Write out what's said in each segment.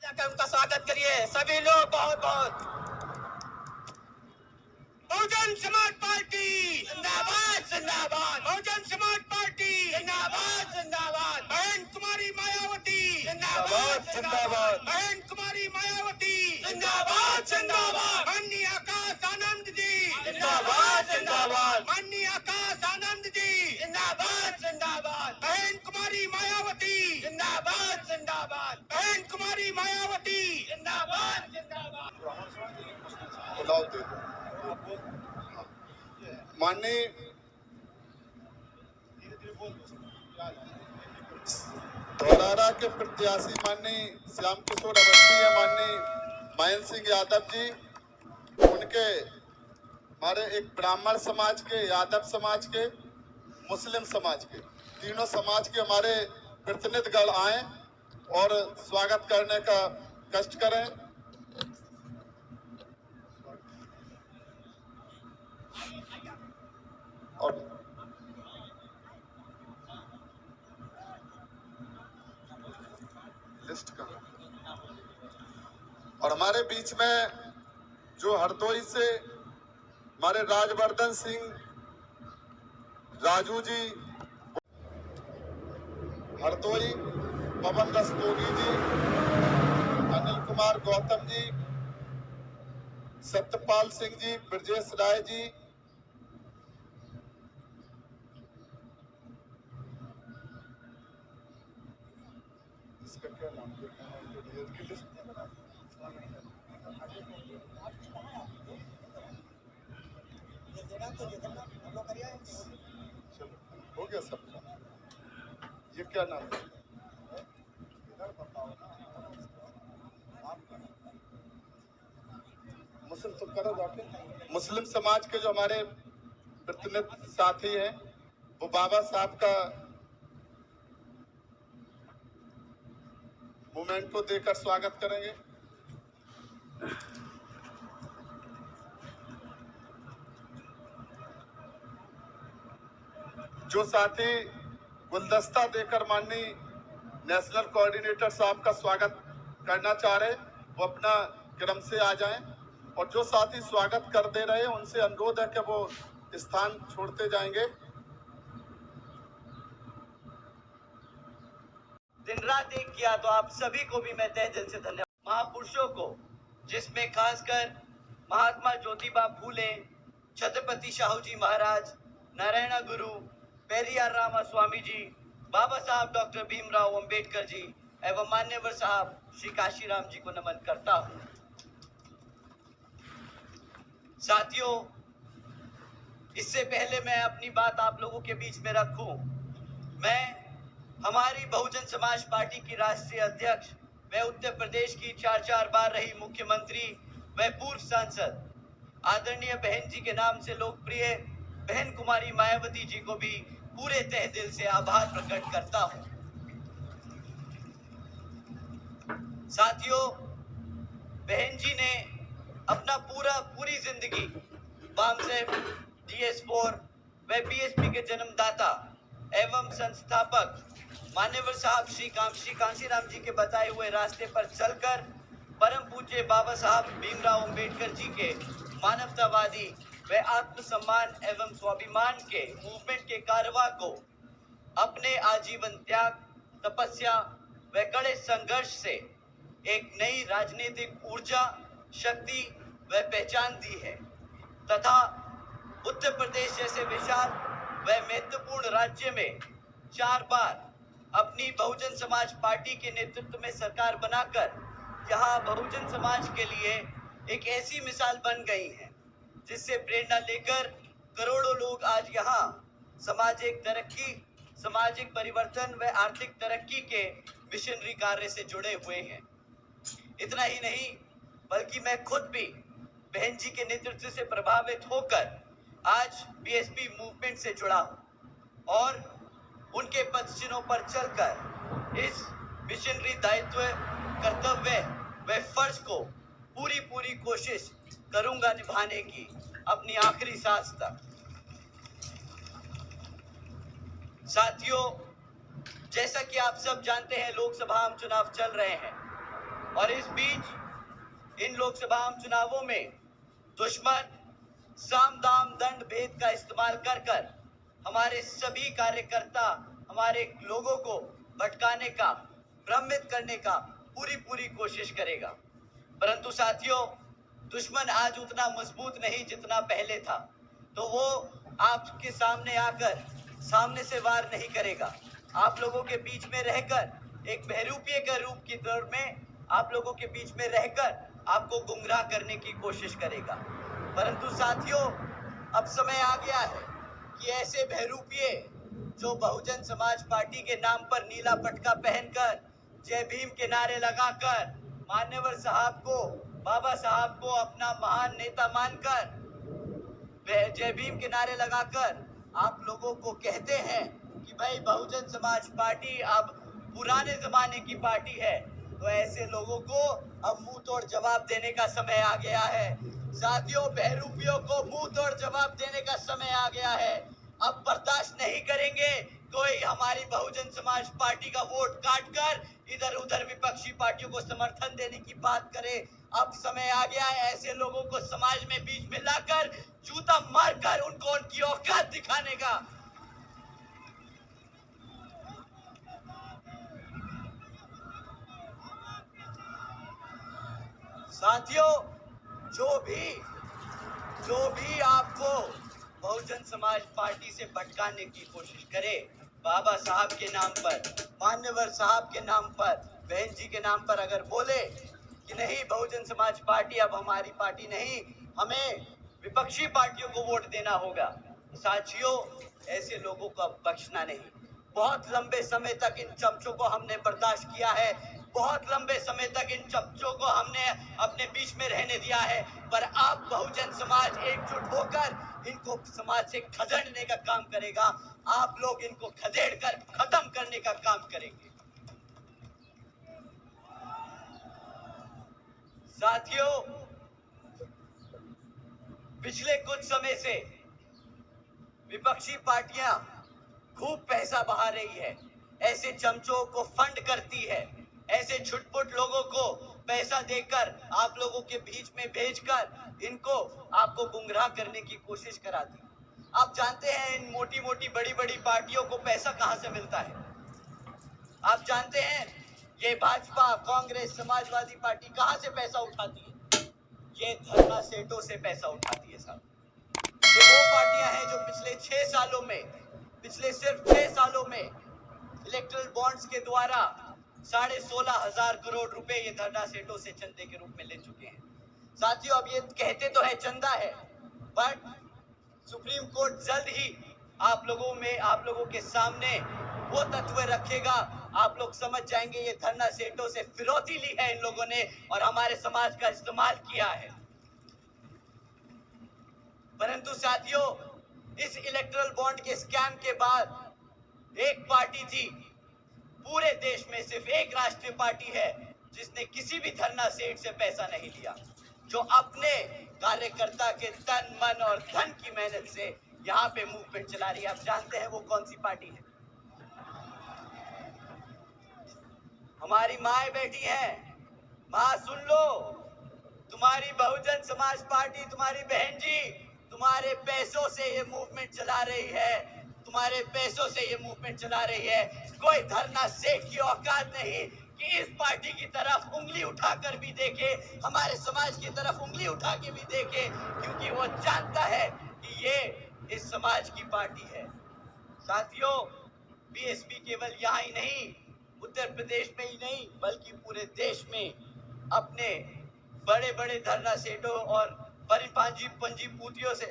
उनका स्वागत करिए सभी लोग, बहुत बहुत। बहुजन समाज पार्टी जिंदाबाद जिंदाबाद, बहुजन समाज पार्टी जिंदाबाद जिंदाबाद, बहन कुमारी मायावती जिंदाबाद जिंदाबाद, बहन कुमारी मायावती जिंदाबाद जिंदाबाद, माननीय आकाश आनंद जी जिंदाबाद जिंदाबाद, माननीय आकाश आनंद जी जिंदाबाद जिंदाबाद, बहन कुमारी मायावती जिंदाबाद जिंदाबाद, बहन कुमारी मायावती जिंदाबाद जिंदाबाद। माननीय धौरारा के प्रत्याशी माननीय श्याम किशोर अवस्थी है, माननीय महेंद्र सिंह यादव जी, उनके हमारे एक ब्राह्मण समाज के, यादव समाज के, मुस्लिम समाज के, तीनों समाज के हमारे प्रतिनिधिगण आए और स्वागत करने का कष्ट करें। और लिस्ट का और हमारे बीच में जो हरदोई से हमारे राजवर्धन सिंह राजू जी, हरदोई पवन रस्तोगी जी, अनिल कुमार गौतम जी, सत्यपाल सिंह जी, ब्रजेश राय जी, इसका क्या नाम है? हो गया सबका। ये क्या नाम है? मुस्लिम तो करो जाके। मुस्लिम समाज के जो हमारे प्रतिनिधि साथी हैं वो बाबा साहब का मूवमेंट को देकर स्वागत करेंगे। जो साथी गुलदस्ता देकर माननीय नेशनल कोऑर्डिनेटर साहब का स्वागत करना चाह रहे वो अपना क्रम से आ जाएं, और जो साथी स्वागत कर दे रहे हैं उनसे अनुरोध है कि वो स्थान छोड़ते जाएंगे। दिन रात एक किया तो आप सभी को भी मैं तहे दिल से धन्यवाद। महापुरुषों को, जिसमें खासकर महात्मा ज्योतिबा फूले, छत्रपति शाहू जी महाराज, नारायण गुरु, पेरियार रामा स्वामी जी, बाबा साहब डॉक्टर भीमराव अंबेडकर जी एवं मान्यवर साहब श्री काशीराम जी को नमन करता हूँ। साथियों, इससे पहले मैं अपनी बात आप लोगों के बीच में रखूं, मैं हमारी बहुजन समाज पार्टी की राष्ट्रीय अध्यक्ष व उत्तर प्रदेश की 4 बार रही मुख्यमंत्री व पूर्व सांसद आदरणीय बहन जी के नाम से लोकप्रिय बहन कुमारी मायावती जी को भी पूरे तहे दिल से आभार प्रकट करता हूं। साथियों, बहन जी ने अपना पूरी जिंदगी बामसेफ, DS4 व बीएसपी के जन्मदाता एवं संस्थापक मान्यवर साहब श्री कांशीराम जी के बताए हुए रास्ते पर चलकर परम पूज्य बाबा साहब भीमराव अंबेडकर जी के मानवतावादी व आत्मसम्मान एवं स्वाभिमान के मूवमेंट के कारवां को अपने आजीवन त्याग, तपस्या व कड़े संघर्ष से एक नई राजनीतिक ऊर्जा, शक्ति व पहचान दी है तथा उत्तर प्रदेश जैसे विशाल व महत्वपूर्ण राज्य में 4 बार अपनी बहुजन समाज पार्टी के नेतृत्व में सरकार बनाकर यहाँ बहुजन समाज के लिए एक ऐसी मिसाल बन गई है जिससे प्रेरणा लेकर करोड़ों लोग आज यहाँ सामाजिक तरक्की, सामाजिक परिवर्तन व आर्थिक तरक्की के मिशनरी कार्य से जुड़े हुए हैं। इतना ही नहीं, बल्कि मैं खुद भी बहन जी के नेतृत्व से प्रभावित होकर आज बीएसपी मूवमेंट से जुड़ा हूं और उनके पद चिन्हों पर चलकर इस मिशनरी दायित्व, कर्तव्य व फर्ज को पूरी कोशिश करूंगा निभाने की अपनी आखिरी सांस तक। साथियों, जैसा कि आप सब जानते हैं, लोकसभा चुनाव चल रहे हैं और इस बीच इन लोकसभा चुनावों में दुश्मन साम दाम दंड भेद का इस्तेमाल कर कर हमारे सभी कार्यकर्ता, हमारे लोगों को भटकाने का, भ्रमित करने का पूरी कोशिश करेगा। परंतु साथियों, दुश्मन आज उतना मजबूत नहीं जितना पहले था, तो वो आपके सामने आकर सामने से वार नहीं करेगा। आप लोगों के बीच में रहकर एक बहरूपिये के रूप की दौर में आप लोगों के बीच में रहकर आपको गुमराह करने की कोशिश करेगा। परंतु साथियों, अब समय आ गया है कि ऐसे बहरूपिये जो बहुजन समाज पार्टी के नाम पर नीला पटका पहनकर, जय भीम के नारे लगाकर, मान्यवर साहब को, बाबा साहब को अपना महान नेता मानकर, जय भीम के नारे लगाकर आप लोगों को कहते हैं कि भाई बहुजन समाज पार्टी अब पुराने जमाने की पार्टी है, तो ऐसे लोगों को अब मुंह तोड़ जवाब देने का समय आ गया है। साथियों, बहरूपियों को मुंह तोड़ जवाब देने का समय आ गया है। अब बर्दाश्त नहीं करेंगे कोई हमारी बहुजन समाज पार्टी का वोट काट कर इधर उधर विपक्षी पार्टियों को समर्थन देने की बात करे। अब समय आ गया है ऐसे लोगों को समाज में बीच में लाकर जूता मारकर उनको उनकी औकात दिखाने का। साथियों, जो भी आपको बहुजन समाज पार्टी से भटकाने की कोशिश करे, बाबा साहब के नाम पर, मान्यवर साहब के नाम पर, बहन जी के नाम पर अगर बोले कि नहीं बहुजन समाज पार्टी अब हमारी पार्टी नहीं, हमें विपक्षी पार्टियों को वोट देना होगा, साथियों ऐसे लोगों को अब बख्शना नहीं। बहुत लंबे समय तक इन चमचों को हमने बर्दाश्त किया है, बहुत लंबे समय तक इन चमचों को हमने अपने बीच में रहने दिया है, पर अब बहुजन समाज एकजुट होकर इनको समाज से खदेड़ने का काम करेगा। आप लोग इनको खदेड़ कर खत्म करने का काम करेंगे। साथियों, पिछले कुछ समय से विपक्षी पार्टियां खूब पैसा बहा रही है, ऐसे चमचों को फंड करती है, ऐसे छुटपुट लोगों को पैसा देकर आप लोगों के बीच में भेजकर इनको आपको गुमराह करने की कोशिश कराती। आप जानते हैं इन मोटी मोटी बड़ी बड़ी पार्टियों को पैसा कहां से मिलता है? आप जानते हैं ये भाजपा, कांग्रेस, समाजवादी पार्टी कहां से पैसा उठाती है? ये धरना सेठों से पैसा उठाती है साहब। ये वो पार्टियां हैं जो पिछले सिर्फ 6 सालों में इलेक्ट्रल बॉन्ड्स के द्वारा 16,500 करोड़ रुपए ये धरना सेठों से चंदे के रूप में ले चुके हैं। साथियों, अब ये कहते तो है चंदा है, बट सुप्रीम कोर्ट जल्द ही आप लोगों के सामने वो तथ्य रखेगा, आप लोग समझ जाएंगे ये धरना सेठों से फिरौती ली है इन लोगों ने और हमारे समाज का इस्तेमाल किया है। परंतु साथियों, इस इलेक्टोरल बॉन्ड के स्कैम के बाद एक पार्टी थी, पूरे देश में सिर्फ एक राष्ट्रीय पार्टी है जिसने किसी भी धरना सेठ से पैसा नहीं लिया, जो अपने कार्यकर्ता के तन, मन और धन की मेहनत से यहाँ पे मूवमेंट चला रही है। आप जानते हैं वो कौन सी पार्टी है? हमारी माए बैठी है। माँ सुन लो, तुम्हारी बहुजन समाज पार्टी, तुम्हारी बहन जी तुम्हारे पैसों से ये मूवमेंट चला रही है, तुम्हारे पैसों से ये मूवमेंट चला रही है। कोई धरना सेठ की औकात नहीं कि इस पार्टी की तरफ उंगली उठाकर भी देखे, हमारे समाज की तरफ उंगली उठा के भी देखे, क्योंकि वो जानता है कि ये इस समाज की पार्टी है। साथियों, बीएसपी केवल यहाँ ही नहीं, उत्तर प्रदेश में ही नहीं, बल्कि पूरे देश में अपने बड़े बड़े धरना सेठों और पंजीपूतियों से,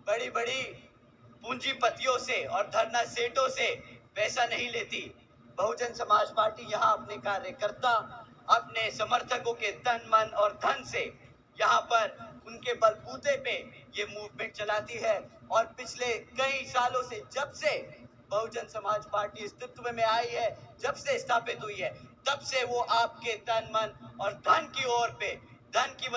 बड़ी बड़ी पूंजीपतियों से और धरना सेठों से पैसा नहीं लेती। बहुजन समाज पार्टी यहाँ अपने कार्यकर्ता, अपने समर्थकों के तन, मन और धन से यहाँ पर उनके बलबूते पे ये मूवमेंट चलाती है। और पिछले कई सालों से, जब से बहुजन समाज पार्टी अस्तित्व में आई है, जब से स्थापित हुई है, तब से वो आपके तन, मन और धन की ओर पे, धन की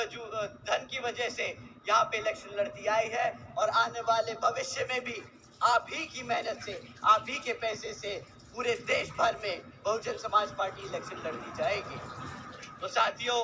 वजह से यहाँ पे इलेक्शन लड़ती आई है। और आने वाले भविष्य में भी आप ही की मेहनत से, आप ही के पैसे से पूरे देश भर में बहुजन समाज पार्टी इलेक्शन लड़ती जाएगी। तो साथियों,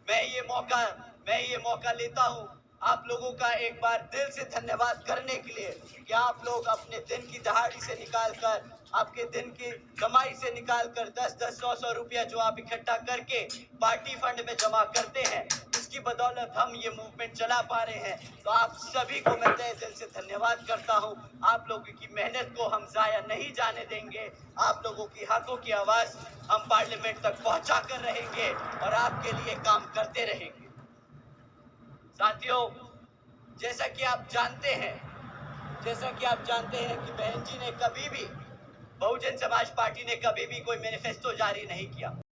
मैं ये मौका लेता हूं आप लोगों का एक बार दिल से धन्यवाद करने के लिए कि आप लोग अपने दिन की दहाड़ी से निकालकर, आपके दिन की कमाई से निकालकर 10-10, 100-100 रुपया जो आप इकट्ठा करके पार्टी फंड में जमा करते हैं, इसकी बदौलत हम ये मूवमेंट चला पा रहे हैं। तो आप सभी को मैं तहे दिल से धन्यवाद करता हूं। आप लोगों की मेहनत को हम जाया नहीं जाने देंगे। आप लोगों की हकों की आवाज हम पार्लियामेंट तक पहुंचा कर रहेंगे और आपके लिए काम करते रहेंगे। साथियों, जैसा कि आप जानते हैं कि बहन जी ने कभी भी, बहुजन समाज पार्टी ने कभी भी कोई मैनिफेस्टो जारी नहीं किया।